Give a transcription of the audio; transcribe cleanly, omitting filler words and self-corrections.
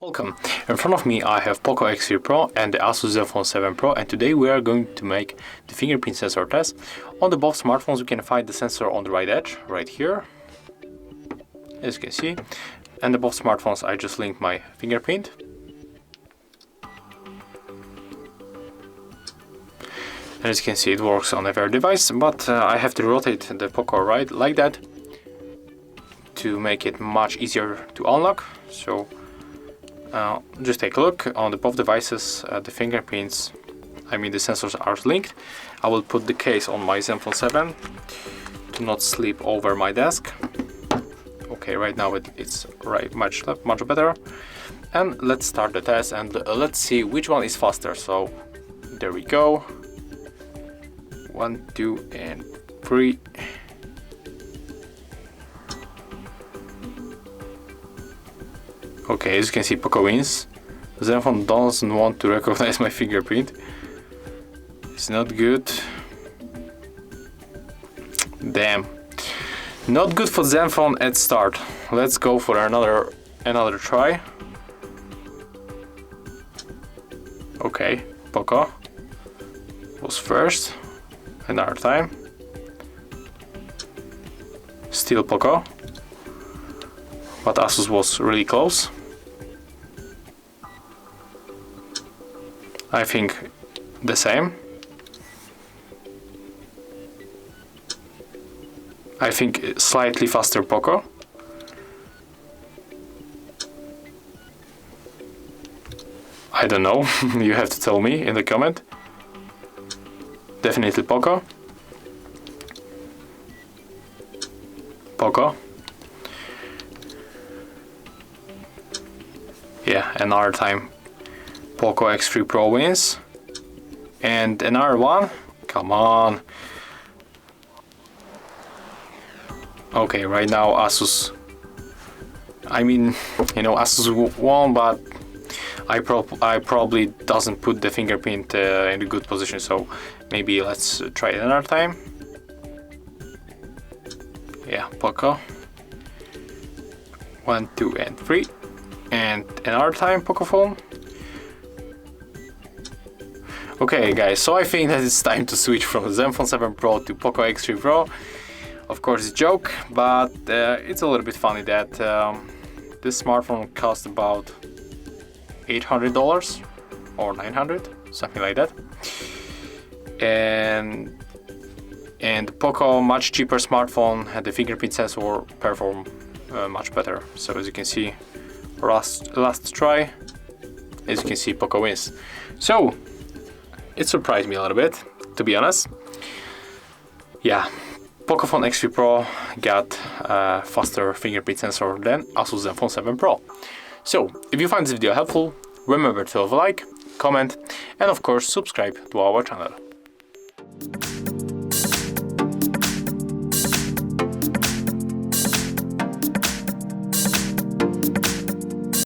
Welcome. In front of me I have Poco X3 Pro and the ASUS Zenfone 7 Pro, and today we are going to make the fingerprint sensor test. On the both smartphones we can find the sensor on the right edge, right here, as you can see. And the both smartphones I just linked my fingerprint. And as you can see, it works on every device, but I have to rotate the Poco right like that to make it much easier to unlock. So just take a look on the both devices. The fingerprints, the sensors are linked. I will put the case on my Zenfone 7 to not slip over my desk. Okay, right now it's much better. And let's start the test and let's see which one is faster. So there we go. 1, 2, and 3. Okay, as you can see, Poco wins. Zenfone doesn't want to recognize my fingerprint. It's not good. Damn. Not good for Zenfone at start. Let's go for another try. Okay, Poco was first. Another time. Still Poco. But ASUS was really close. I think the same. I think slightly faster Poco. I don't know. You have to tell me in the comment. Definitely Poco. Poco. Yeah, another time Poco X3 Pro wins. And another one. Come on. Okay, right now ASUS. ASUS won, but I probably doesn't put the fingerprint in a good position, so maybe let's try it another time. Yeah, Poco. 1, 2, and 3. And another time Poco phone. Okay guys, so I think that it's time to switch from Zenfone 7 Pro to Poco X3 Pro. Of course it's a joke, but it's a little bit funny that this smartphone cost about $800 or $900, something like that. And Poco, much cheaper smartphone, had the fingerprint sensor perform much better. So as you can see, last try, as you can see, Poco wins. So it surprised me a little bit, to be honest. Yeah, Poco Phone X3 Pro got a faster fingerprint sensor than ASUS Zenfone 7 Pro. So if you find this video helpful, remember to leave a like, comment, and of course subscribe to our channel.